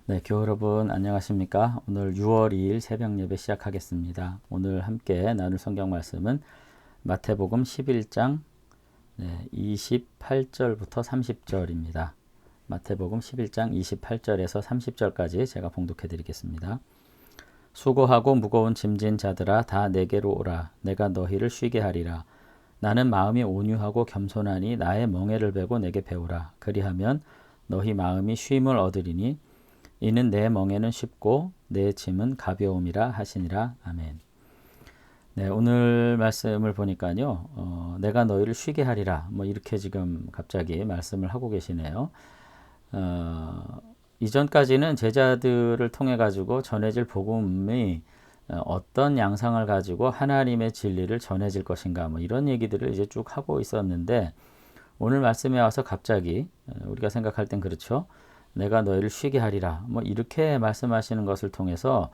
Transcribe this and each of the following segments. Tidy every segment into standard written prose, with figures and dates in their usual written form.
네, 교우 여러분 안녕하십니까? 오늘 6월 2일 새벽 예배 시작하겠습니다. 오늘 함께 나눌 성경 말씀은 마태복음 11장 28절부터 30절입니다. 마태복음 11장 28절에서 30절까지 제가 봉독해 드리겠습니다. 수고하고 무거운 짐진 자들아 다 내게로 오라. 내가 너희를 쉬게 하리라. 나는 마음이 온유하고 겸손하니 나의 멍에를 베고 내게 배우라. 그리하면 너희 마음이 쉼을 얻으리니 이는 내 멍에는 쉽고 내 짐은 가벼움이라 하시니라. 아멘. 네, 오늘 말씀을 보니까요. 내가 너희를 쉬게 하리라. 이렇게 지금 갑자기 말씀을 하고 계시네요. 이전까지는 제자들을 통해 가지고 전해질 복음이 어떤 양상을 가지고 하나님의 진리를 전해질 것인가 이런 얘기들을 이제 쭉 하고 있었는데 오늘 말씀에 와서 갑자기 우리가 생각할 땐 그렇죠. 내가 너희를 쉬게 하리라. 이렇게 말씀하시는 것을 통해서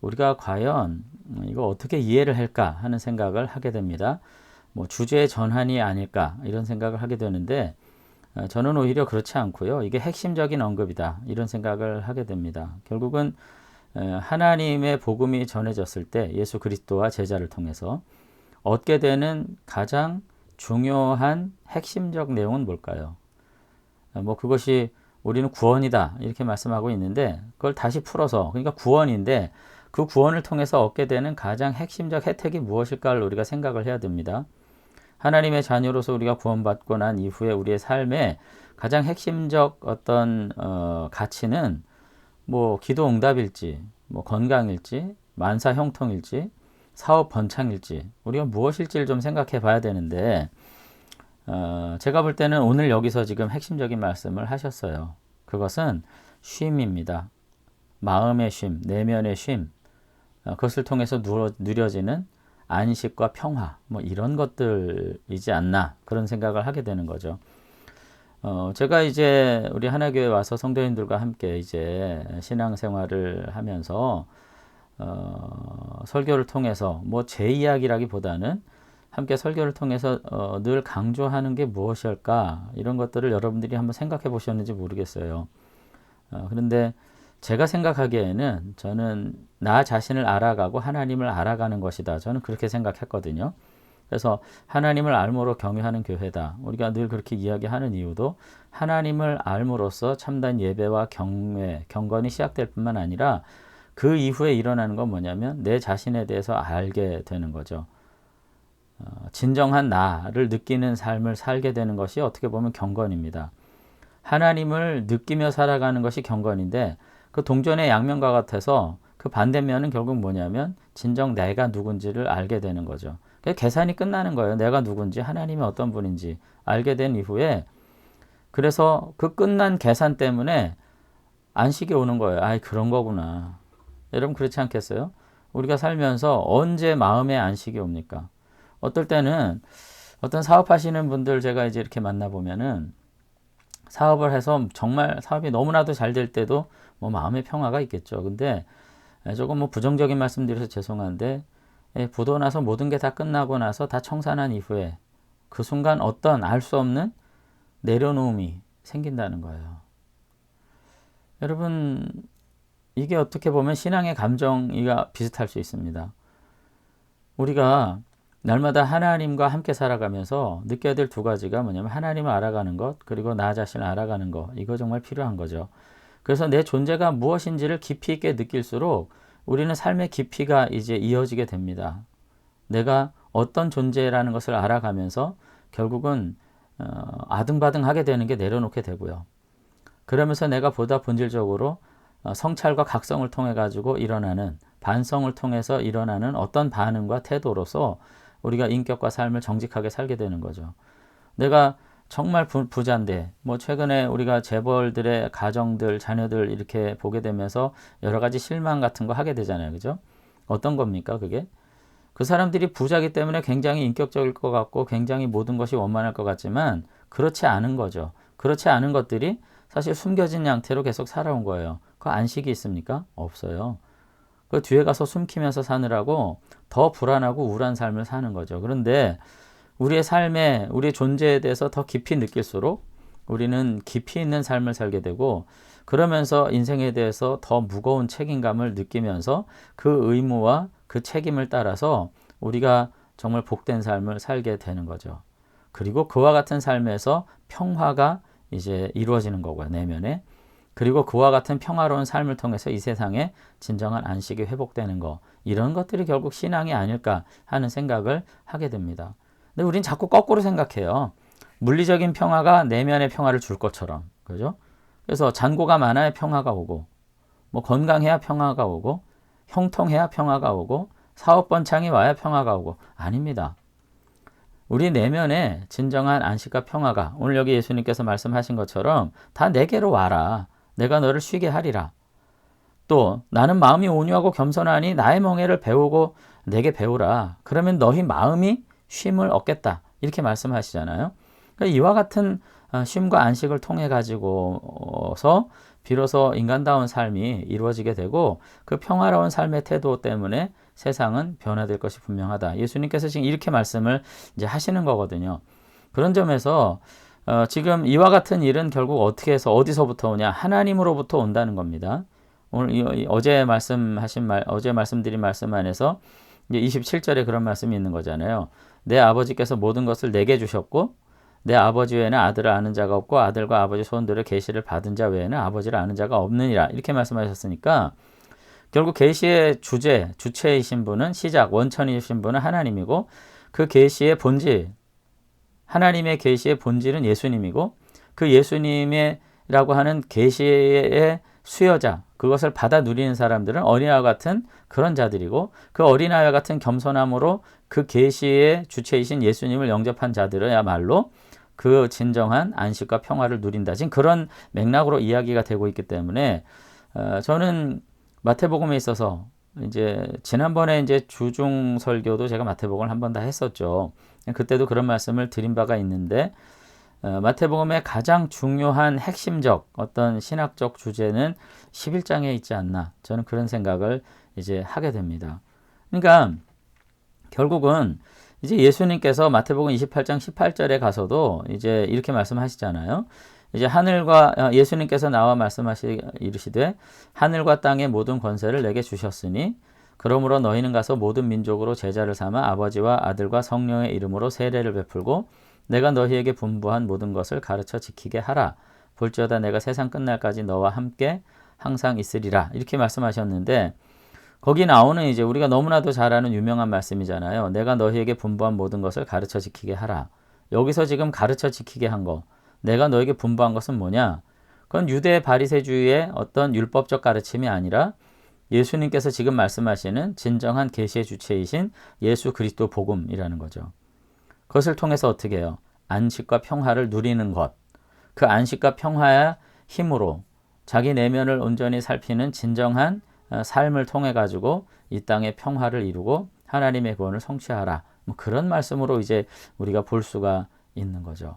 우리가 과연 이거 어떻게 이해를 할까 하는 생각을 하게 됩니다. 주제의 전환이 아닐까 이런 생각을 하게 되는데 저는 오히려 그렇지 않고요. 이게 핵심적인 언급이다 이런 생각을 하게 됩니다. 결국은 하나님의 복음이 전해졌을 때 예수 그리스도와 제자를 통해서 얻게 되는 가장 중요한 핵심적 내용은 뭘까요? 그것이 우리는 구원이다 이렇게 말씀하고 있는데 그걸 다시 풀어서 그러니까 구원인데 그 구원을 통해서 얻게 되는 가장 핵심적 혜택이 무엇일까를 우리가 생각을 해야 됩니다. 하나님의 자녀로서 우리가 구원받고 난 이후에 우리의 삶에 가장 핵심적 어떤 가치는 기도 응답일지 건강일지 만사 형통일지 사업 번창일지 우리가 무엇일지를 좀 생각해 봐야 되는데 제가 볼 때는 오늘 여기서 지금 핵심적인 말씀을 하셨어요. 그것은 쉼입니다. 마음의 쉼, 내면의 쉼, 그것을 통해서 누려지는 안식과 평화, 이런 것들이지 않나 그런 생각을 하게 되는 거죠. 제가 이제 우리 하나교회 와서 성도님들과 함께 이제 신앙생활을 하면서 설교를 통해서 제 이야기라기보다는 함께 설교를 통해서 늘 강조하는 게 무엇일까 이런 것들을 여러분들이 한번 생각해 보셨는지 모르겠어요. 그런데 제가 생각하기에는 저는 나 자신을 알아가고 하나님을 알아가는 것이다. 저는 그렇게 생각했거든요. 그래서 하나님을 알므로 경외하는 교회다. 우리가 늘 그렇게 이야기하는 이유도 하나님을 알므로써 참된 예배와 경외, 경건이 시작될 뿐만 아니라 그 이후에 일어나는 건 뭐냐면 내 자신에 대해서 알게 되는 거죠. 진정한 나를 느끼는 삶을 살게 되는 것이 어떻게 보면 경건입니다. 하나님을 느끼며 살아가는 것이 경건인데 그 동전의 양면과 같아서 그 반대면은 결국 뭐냐면 진정 내가 누군지를 알게 되는 거죠. 계산이 끝나는 거예요. 내가 누군지 하나님이 어떤 분인지 알게 된 이후에 그래서 그 끝난 계산 때문에 안식이 오는 거예요. 아이 그런 거구나. 여러분 그렇지 않겠어요? 우리가 살면서 언제 마음의 안식이 옵니까? 어떨 때는 어떤 사업하시는 분들 제가 이제 이렇게 만나보면은 사업을 해서 정말 사업이 너무나도 잘 될 때도 마음의 평화가 있겠죠. 근데 조금 부정적인 말씀드려서 죄송한데 부도 나서 모든 게 다 끝나고 나서 다 청산한 이후에 그 순간 어떤 알 수 없는 내려놓음이 생긴다는 거예요. 여러분 이게 어떻게 보면 신앙의 감정이가 비슷할 수 있습니다. 우리가 날마다 하나님과 함께 살아가면서 느껴야 될 두 가지가 뭐냐면 하나님을 알아가는 것 그리고 나 자신을 알아가는 것 이거 정말 필요한 거죠. 그래서 내 존재가 무엇인지를 깊이 있게 느낄수록 우리는 삶의 깊이가 이제 이어지게 됩니다. 내가 어떤 존재라는 것을 알아가면서 결국은 아등바등하게 되는 게 내려놓게 되고요. 그러면서 내가 보다 본질적으로 성찰과 각성을 통해 가지고 일어나는 반성을 통해서 일어나는 어떤 반응과 태도로서 우리가 인격과 삶을 정직하게 살게 되는 거죠. 내가 정말 부자인데 최근에 우리가 재벌들의 가정들 자녀들 이렇게 보게 되면서 여러 가지 실망 같은 거 하게 되잖아요. 그죠? 어떤 겁니까 그게? 그 사람들이 부자기 때문에 굉장히 인격적일 것 같고 굉장히 모든 것이 원만할 것 같지만 그렇지 않은 거죠. 그렇지 않은 것들이 사실 숨겨진 양태로 계속 살아온 거예요. 그 안식이 있습니까? 없어요. 그 뒤에 가서 숨기면서 사느라고 더 불안하고 우울한 삶을 사는 거죠. 그런데 우리의 삶에 우리의 존재에 대해서 더 깊이 느낄수록 우리는 깊이 있는 삶을 살게 되고 그러면서 인생에 대해서 더 무거운 책임감을 느끼면서 그 의무와 그 책임을 따라서 우리가 정말 복된 삶을 살게 되는 거죠. 그리고 그와 같은 삶에서 평화가 이제 이루어지는 거고요, 내면에. 그리고 그와 같은 평화로운 삶을 통해서 이 세상에 진정한 안식이 회복되는 거, 이런 것들이 결국 신앙이 아닐까 하는 생각을 하게 됩니다. 근데 우린 자꾸 거꾸로 생각해요. 물리적인 평화가 내면의 평화를 줄 것처럼. 그죠? 그래서 잔고가 많아야 평화가 오고, 뭐 건강해야 평화가 오고, 형통해야 평화가 오고, 사업 번창이 와야 평화가 오고. 아닙니다. 우리 내면에 진정한 안식과 평화가 오늘 여기 예수님께서 말씀하신 것처럼 다 내게로 와라. 내가 너를 쉬게 하리라. 또 나는 마음이 온유하고 겸손하니 나의 멍에를 배우고 내게 배우라. 그러면 너희 마음이 쉼을 얻겠다. 이렇게 말씀하시잖아요. 그러니까 이와 같은 쉼과 안식을 통해 가지고서 비로소 인간다운 삶이 이루어지게 되고 그 평화로운 삶의 태도 때문에 세상은 변화될 것이 분명하다. 예수님께서 지금 이렇게 말씀을 이제 하시는 거거든요. 그런 점에서 지금 이와 같은 일은 결국 어떻게 해서 어디서부터 오냐? 하나님으로부터 온다는 겁니다. 오늘 어제 말씀드린 말씀 안에서 이제 27절에 그런 말씀이 있는 거잖아요. 내 아버지께서 모든 것을 내게 주셨고 내 아버지 외에는 아들을 아는 자가 없고 아들과 아버지 소원들의 계시를 받은 자 외에는 아버지를 아는 자가 없느니라. 이렇게 말씀하셨으니까 결국 계시의 주체이신 분은 시작, 원천이신 분은 하나님이고 그 계시의 본질, 하나님의 계시의 본질은 예수님이고 그 예수님이라고 하는 계시의 수여자, 그것을 받아 누리는 사람들은 어린아이와 같은 그런 자들이고 그 어린아이와 같은 겸손함으로 그 계시의 주체이신 예수님을 영접한 자들이야말로 그 진정한 안식과 평화를 누린다. 지금 그런 맥락으로 이야기가 되고 있기 때문에 저는 마태복음에 있어서 이제 지난번에 이제 주중 설교도 제가 마태복음을 한 번 다 했었죠. 그때도 그런 말씀을 드린 바가 있는데 마태복음의 가장 중요한 핵심적 어떤 신학적 주제는 11장에 있지 않나. 저는 그런 생각을 이제 하게 됩니다. 그러니까 결국은 이제 예수님께서 마태복음 28장 18절에 가서도 이제 이렇게 말씀하시잖아요. 이제 예수님께서 나와 이르시되 하늘과 땅의 모든 권세를 내게 주셨으니 그러므로 너희는 가서 모든 민족으로 제자를 삼아 아버지와 아들과 성령의 이름으로 세례를 베풀고 내가 너희에게 분부한 모든 것을 가르쳐 지키게 하라. 볼지어다 내가 세상 끝날까지 너와 함께 항상 있으리라. 이렇게 말씀하셨는데 거기 나오는 이제 우리가 너무나도 잘 아는 유명한 말씀이잖아요. 내가 너희에게 분부한 모든 것을 가르쳐 지키게 하라. 여기서 지금 가르쳐 지키게 한 거, 내가 너에게 분부한 것은 뭐냐? 그건 유대 바리새주의의 어떤 율법적 가르침이 아니라 예수님께서 지금 말씀하시는 진정한 계시의 주체이신 예수 그리스도 복음이라는 거죠. 그것을 통해서 어떻게 해요? 안식과 평화를 누리는 것. 그 안식과 평화의 힘으로 자기 내면을 온전히 살피는 진정한 삶을 통해 가지고 이 땅의 평화를 이루고 하나님의 구원을 성취하라. 뭐 그런 말씀으로 이제 우리가 볼 수가 있는 거죠.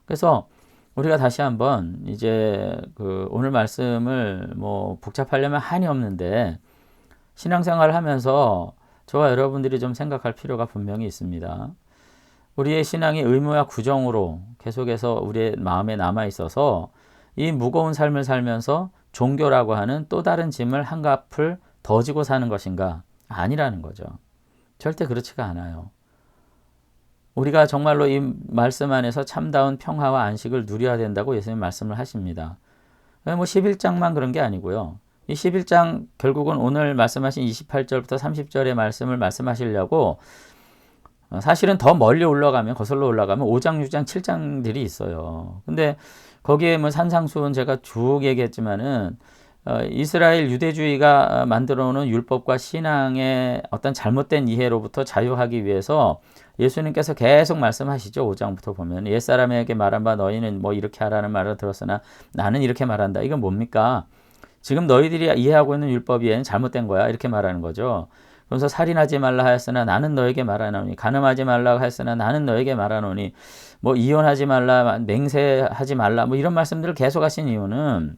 그래서 우리가 다시 한번 이제 오늘 말씀을 뭐 복잡하려면 한이 없는데 신앙생활을 하면서 저와 여러분들이 좀 생각할 필요가 분명히 있습니다. 우리의 신앙이 의무와 구정으로 계속해서 우리의 마음에 남아 있어서 이 무거운 삶을 살면서 종교라고 하는 또 다른 짐을 한갑을 더 지고 사는 것인가? 아니라는 거죠. 절대 그렇지가 않아요. 우리가 정말로 이 말씀 안에서 참다운 평화와 안식을 누려야 된다고 예수님 말씀을 하십니다. 뭐 11장만 그런 게 아니고요. 이 11장 결국은 오늘 말씀하신 28절부터 30절의 말씀을 말씀하시려고 사실은 더 멀리 거슬러 올라가면 5장, 6장, 7장들이 있어요. 근데 거기에 뭐 산상수훈 제가 쭉 얘기했지만은 이스라엘 유대주의가 만들어 놓은 율법과 신앙의 어떤 잘못된 이해로부터 자유하기 위해서 예수님께서 계속 말씀하시죠. 5장부터 보면 옛사람에게 말한 바 너희는 뭐 이렇게 하라는 말을 들었으나 나는 이렇게 말한다. 이건 뭡니까? 지금 너희들이 이해하고 있는 율법이 잘못된 거야. 이렇게 말하는 거죠. 그래서 살인하지 말라 하였으나 나는 너에게 말하노니 간음하지 말라 하였으나 나는 너에게 말하노니 뭐 이혼하지 말라 맹세하지 말라 뭐 이런 말씀들을 계속 하신 이유는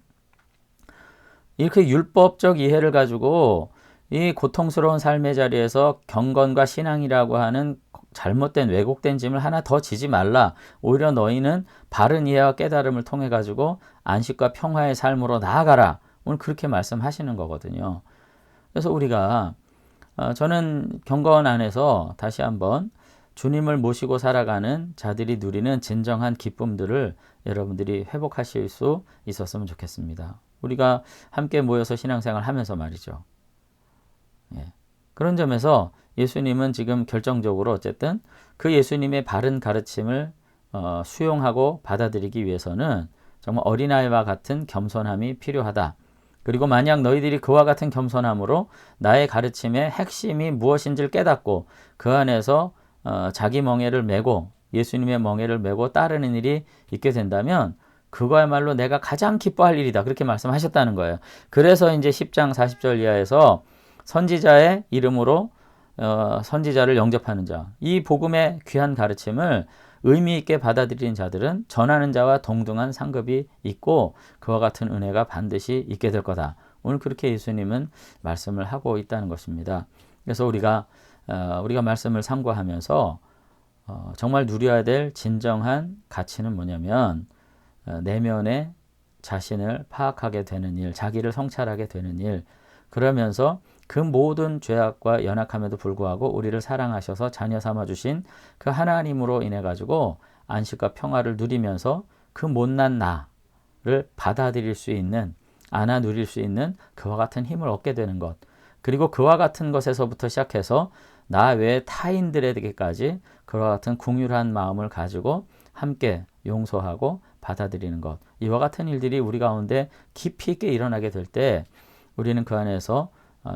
이렇게 율법적 이해를 가지고 이 고통스러운 삶의 자리에서 경건과 신앙이라고 하는 잘못된 왜곡된 짐을 하나 더 지지 말라. 오히려 너희는 바른 이해와 깨달음을 통해 가지고 안식과 평화의 삶으로 나아가라. 오늘 그렇게 말씀하시는 거거든요. 그래서 우리가 저는 경건 안에서 다시 한번 주님을 모시고 살아가는 자들이 누리는 진정한 기쁨들을 여러분들이 회복하실 수 있었으면 좋겠습니다. 우리가 함께 모여서 신앙생활 하면서 말이죠. 예. 그런 점에서 예수님은 지금 결정적으로 어쨌든 그 예수님의 바른 가르침을 수용하고 받아들이기 위해서는 정말 어린아이와 같은 겸손함이 필요하다. 그리고 만약 너희들이 그와 같은 겸손함으로 나의 가르침의 핵심이 무엇인지를 깨닫고 그 안에서 자기 멍에를 메고 예수님의 멍에를 메고 따르는 일이 있게 된다면 그거야말로 내가 가장 기뻐할 일이다. 그렇게 말씀하셨다는 거예요. 그래서 이제 10장 40절 이하에서 선지자의 이름으로 선지자를 영접하는 자, 이 복음의 귀한 가르침을 의미 있게 받아들이는 자들은 전하는 자와 동등한 상급이 있고 그와 같은 은혜가 반드시 있게 될 거다. 오늘 그렇게 예수님은 말씀을 하고 있다는 것입니다. 그래서 우리가 말씀을 상고하면서 정말 누려야 될 진정한 가치는 뭐냐면 내면의 자신을 파악하게 되는 일, 자기를 성찰하게 되는 일, 그러면서 그 모든 죄악과 연약함에도 불구하고 우리를 사랑하셔서 자녀 삼아주신 그 하나님으로 인해 가지고 안식과 평화를 누리면서 그 못난 나를 받아들일 수 있는, 안아 누릴 수 있는 그와 같은 힘을 얻게 되는 것. 그리고 그와 같은 것에서부터 시작해서 나 외의 타인들에게까지 그와 같은 긍휼한 마음을 가지고 함께 용서하고 받아들이는 것. 이와 같은 일들이 우리 가운데 깊이 있게 일어나게 될 때 우리는 그 안에서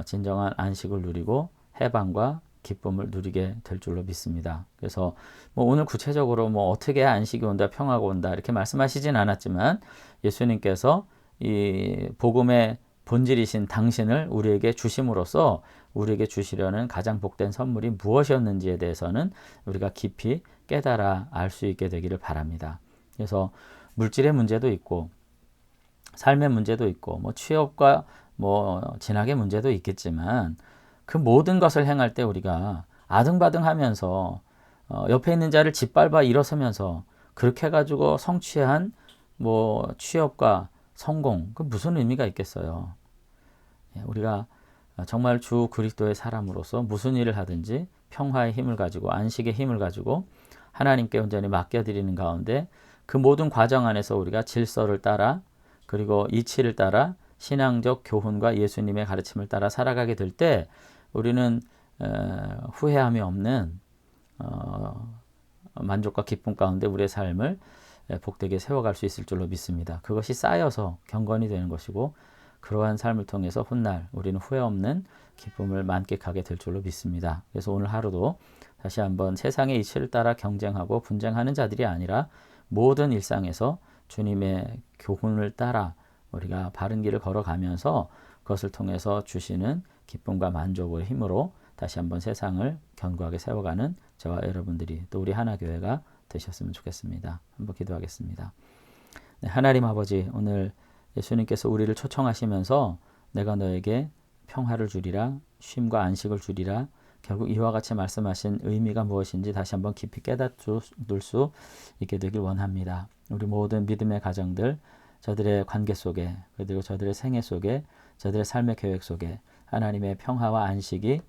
진정한 안식을 누리고 해방과 기쁨을 누리게 될 줄로 믿습니다. 그래서 오늘 구체적으로 어떻게 안식이 온다, 평화가 온다 이렇게 말씀하시진 않았지만 예수님께서 이 복음의 본질이신 당신을 우리에게 주심으로써 우리에게 주시려는 가장 복된 선물이 무엇이었는지에 대해서는 우리가 깊이 깨달아 알 수 있게 되기를 바랍니다. 그래서 물질의 문제도 있고 삶의 문제도 있고 취업과 진학의 문제도 있겠지만 그 모든 것을 행할 때 우리가 아등바등하면서 옆에 있는 자를 짓밟아 일어서면서 그렇게 해가지고 성취한 취업과 성공, 그 무슨 의미가 있겠어요. 우리가 정말 주 그리스도의 사람으로서 무슨 일을 하든지 평화의 힘을 가지고 안식의 힘을 가지고 하나님께 온전히 맡겨드리는 가운데 그 모든 과정 안에서 우리가 질서를 따라 그리고 이치를 따라 신앙적 교훈과 예수님의 가르침을 따라 살아가게 될 때 우리는 후회함이 없는 만족과 기쁨 가운데 우리의 삶을 복되게 세워갈 수 있을 줄로 믿습니다. 그것이 쌓여서 경건이 되는 것이고 그러한 삶을 통해서 훗날 우리는 후회 없는 기쁨을 만끽하게 될 줄로 믿습니다. 그래서 오늘 하루도 다시 한번 세상의 이치를 따라 경쟁하고 분쟁하는 자들이 아니라 모든 일상에서 주님의 교훈을 따라 우리가 바른 길을 걸어가면서 그것을 통해서 주시는 기쁨과 만족의 힘으로 다시 한번 세상을 견고하게 세워가는 저와 여러분들이 또 우리 하나교회가 되셨으면 좋겠습니다. 한번 기도하겠습니다. 네, 하나님 아버지, 오늘 예수님께서 우리를 초청하시면서 내가 너에게 평화를 주리라, 쉼과 안식을 주리라, 결국 이와 같이 말씀하신 의미가 무엇인지 다시 한번 깊이 깨닫을 수 있게 되길 원합니다. 우리 모든 믿음의 가정들, 저들의 관계 속에 그리고 저들의 생애 속에 저들의 삶의 계획 속에 하나님의 평화와 안식이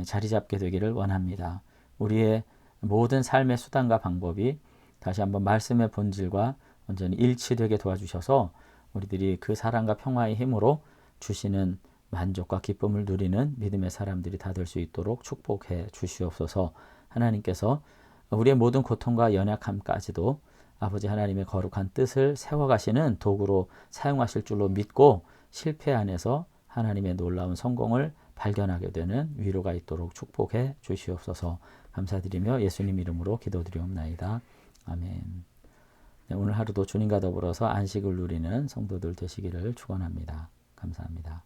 자리 잡게 되기를 원합니다. 우리의 모든 삶의 수단과 방법이 다시 한번 말씀의 본질과 완전히 일치되게 도와주셔서 우리들이 그 사랑과 평화의 힘으로 주시는 만족과 기쁨을 누리는 믿음의 사람들이 다 될 수 있도록 축복해 주시옵소서. 하나님께서 우리의 모든 고통과 연약함까지도 아버지 하나님의 거룩한 뜻을 세워가시는 도구로 사용하실 줄로 믿고 실패 안에서 하나님의 놀라운 성공을 발견하게 되는 위로가 있도록 축복해 주시옵소서. 감사드리며 예수님 이름으로 기도드리옵나이다. 아멘. 네, 오늘 하루도 주님과 더불어서 안식을 누리는 성도들 되시기를 축원합니다. 감사합니다.